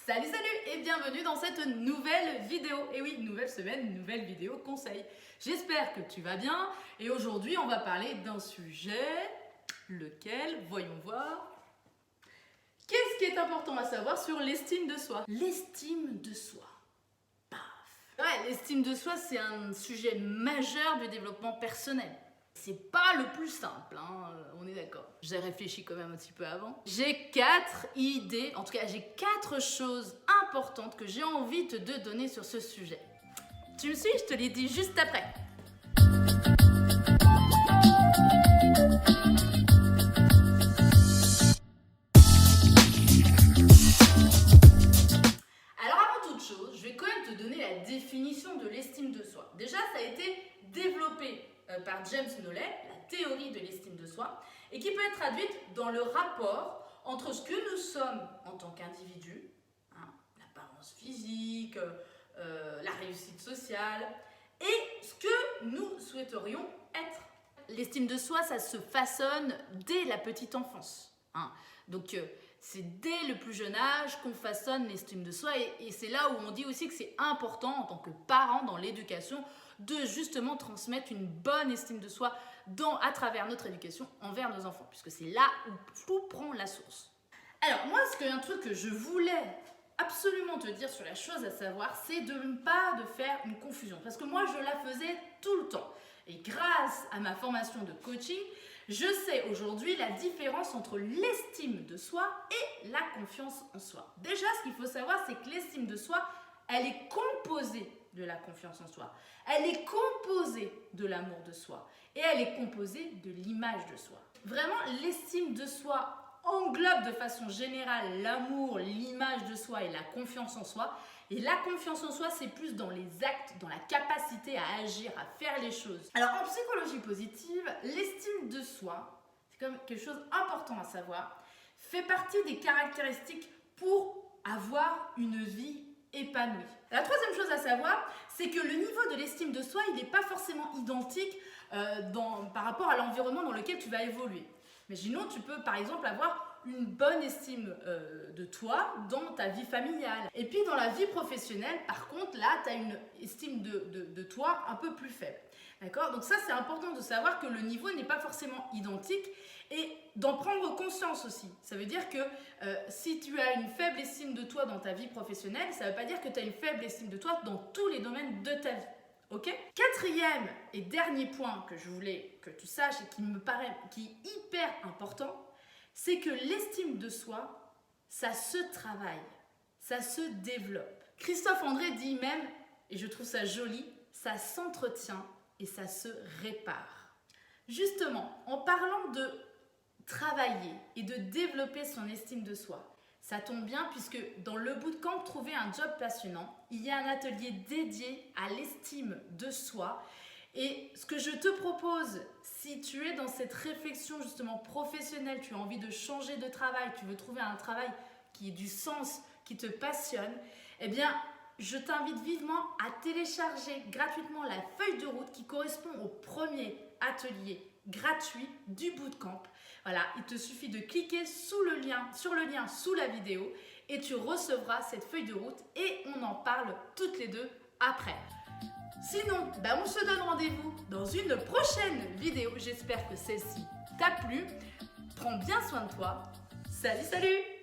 Salut et bienvenue dans cette nouvelle vidéo. Et oui, nouvelle semaine, nouvelle vidéo conseil. J'espère que tu vas bien et aujourd'hui on va parler d'un sujet, lequel, voyons voir. Qu'est-ce qui est important à savoir sur l'estime de soi? L'estime de soi. Paf. Ouais, l'estime de soi c'est un sujet majeur du développement personnel. C'est pas le plus simple, hein, on est d'accord. J'ai réfléchi quand même un petit peu avant. J'ai 4 idées, en tout cas j'ai 4 choses importantes que j'ai envie de te donner sur ce sujet. Tu me suis? Je te les dis juste après. Alors avant toute chose, je vais quand même te donner la définition de l'estime de soi. Déjà, ça a été développé par James Knowles, la théorie de l'estime de soi, et qui peut être traduite dans le rapport entre ce que nous sommes en tant qu'individu, hein, l'apparence physique, la réussite sociale, et ce que nous souhaiterions être. L'estime de soi, ça se façonne dès la petite enfance. Hein. Donc, c'est dès le plus jeune âge qu'on façonne l'estime de soi, et c'est là où on dit aussi que c'est important en tant que parent dans l'éducation de justement transmettre une bonne estime de soi à travers notre éducation envers nos enfants, puisque c'est là où tout prend la source. Alors moi, un truc que je voulais absolument te dire sur la chose à savoir, c'est de ne pas faire une confusion, parce que moi je la faisais tout le temps, et grâce à ma formation de coaching, je sais aujourd'hui la différence entre l'estime de soi et la confiance en soi. Déjà, ce qu'il faut savoir, c'est que l'estime de soi, elle est composée de la confiance en soi. Elle est composée de l'amour de soi. Et elle est composée de l'image de soi. Vraiment, l'estime de soi englobe de façon générale l'amour, l'image de soi et la confiance en soi. Et la confiance en soi, c'est plus dans les actes, dans la capacité à agir, à faire les choses. Alors en psychologie positive, l'estime de soi, c'est comme quelque chose d'important à savoir, fait partie des caractéristiques pour avoir une vie épanouie. La troisième chose à savoir, c'est que le niveau de l'estime de soi, il n'est pas forcément identique par rapport à l'environnement dans lequel tu vas évoluer. Imaginons, tu peux par exemple avoir une bonne estime de toi dans ta vie familiale. Et puis dans la vie professionnelle, par contre, là, tu as une estime de toi un peu plus faible. D'accord? Donc ça, c'est important de savoir que le niveau n'est pas forcément identique et d'en prendre conscience aussi. Ça veut dire que si tu as une faible estime de toi dans ta vie professionnelle, ça ne veut pas dire que tu as une faible estime de toi dans tous les domaines de ta vie. Ok? Quatrième et dernier point que je voulais que tu saches et qui me paraît qui est hyper important, c'est que l'estime de soi, ça se travaille, ça se développe. Christophe André dit même, et je trouve ça joli, ça s'entretient et ça se répare. Justement, en parlant de travailler et de développer son estime de soi, ça tombe bien puisque dans le bootcamp Trouver un job passionnant, il y a un atelier dédié à l'estime de soi. Et ce que je te propose, si tu es dans cette réflexion justement professionnelle, tu as envie de changer de travail, tu veux trouver un travail qui ait du sens, qui te passionne, eh bien, je t'invite vivement à télécharger gratuitement la feuille de route qui correspond au premier atelier gratuit du bootcamp. Voilà, il te suffit de cliquer sur le lien sous la vidéo et tu recevras cette feuille de route et on en parle toutes les deux après. Sinon, on se donne rendez-vous dans une prochaine vidéo. J'espère que celle-ci t'a plu. Prends bien soin de toi. Salut!